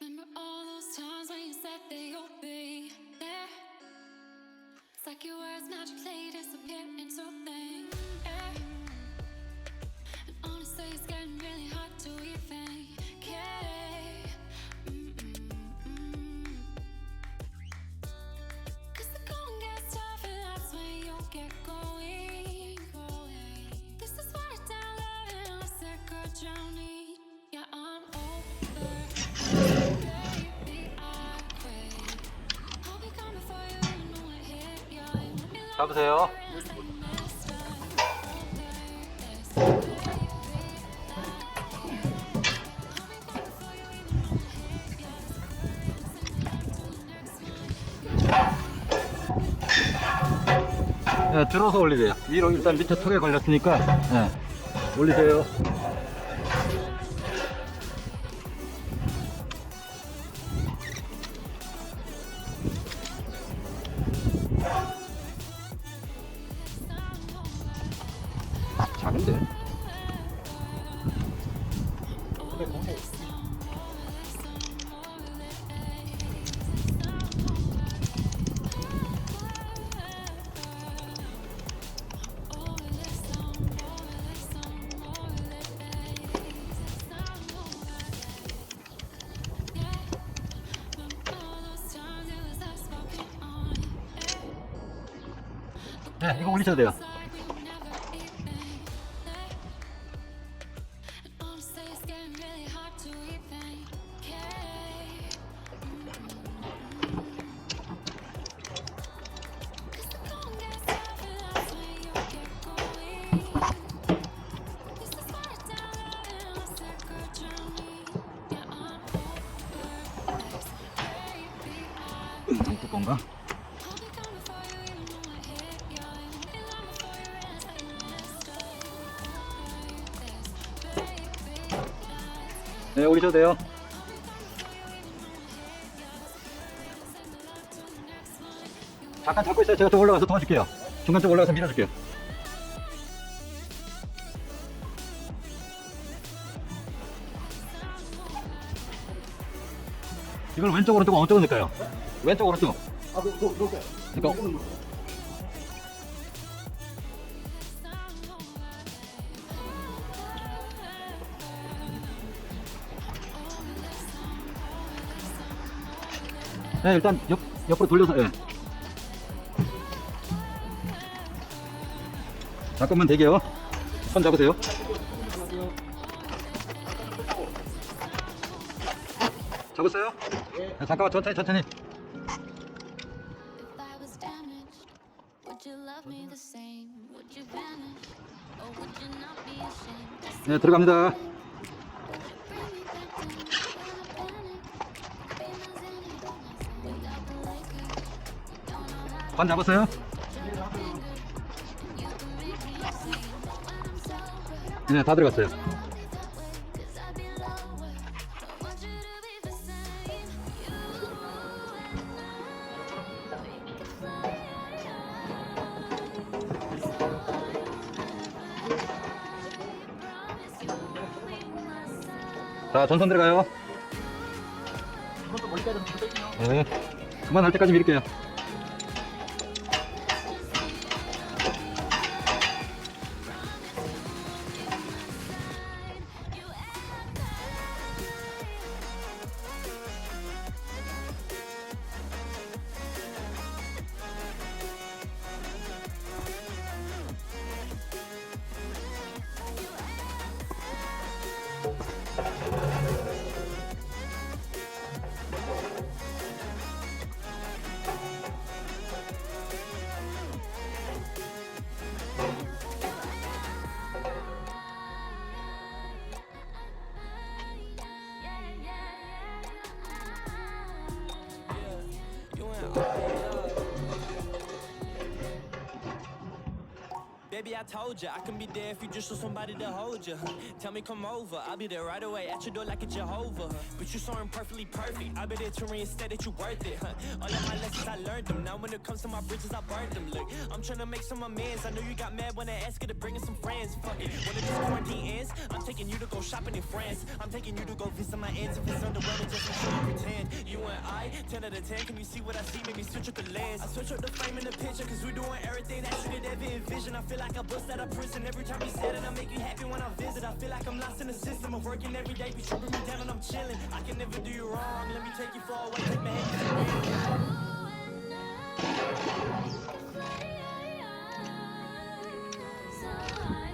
Remember all those times when you said that you'll be there. It's like your words magically disappear into thin air. And honestly, it's getting really hard to even care. Cause the going gets tough and that's when you get going. This is what it's down love and I said good drowning. Yeah, I'm over. Baby, I quit. I'll be coming for you even when I hit you. Let me love 잡으세요. you as I messed up. All day, this baby, I'll be coming for you even when I hit you. Send it up to the next one. 네, 들어서 올리세요. 위로 일단 밑에 턱에 걸렸으니까 네, 올리세요. 작은데? 네, 이거 올리셔도 돼요. 뚜껑가? 네, 올리셔도 돼요. 잠깐 잡고 있어요. 제가 좀 올라가서 도와줄게요. 중간 쪽 올라가서 밀어줄게요. 이걸 왼쪽 오른쪽 어느 쪽으로 넣을까요? 왼쪽 오른쪽. 놓을까요? 그러니까 네, 일단 옆으로 돌려서 잠깐만 대기요. 손 잡으세요. 잡았어요? 네, 잠깐만 천천히. If I was damaged, would you love me the same? Would you vanish? Or would you not be ashamed? 네, 들어갑니다. Would you bring me back down when I panic? Be my Xanax, without the Leycroft. Don't know how to 관 잡았어요? finger, and you can make me insane. But when I'm sober, 네, 다 들어갔어요. I'll be that way, 'cause I'd be lower. Don't want you to be the same. You and I, we could fly high. So I promise you will be my side. 자, 전선 들어가요. 이것도 멀리까지 좀 뺄게요. 네, 그만할 때까지 밀게요. baby, I told ya I can be there if you just show somebody to hold ya. Tell me come over, I'll be there right away at your door like a Jehovah. But you so imperfectly perfect, I'll be there to reinstate that you worth it. All of my lessons I learned them. Now when it comes to my bridges, I burned them. Look, I'm trying to make some amends. I know you got mad when I asked you to bring in some friends. Fuck it, when this quarantine ends, I'm taking you to go shopping in France. I'm taking you to go visit my aunts. If it's underwhelming, just make sure you pretend. You and I, 10 out of 10. Can you see what I see? Make me switch up the lens. I switch up the frame in the picture, cause we're doing everything that you could ever envision. I feel like I bust out of prison every time you said it. I make you happy when I visit. I feel like I'm lost in the system of working every day, be tripping me down and I'm chilling. I can never do you wrong. Let me take you far away, take my hand. So I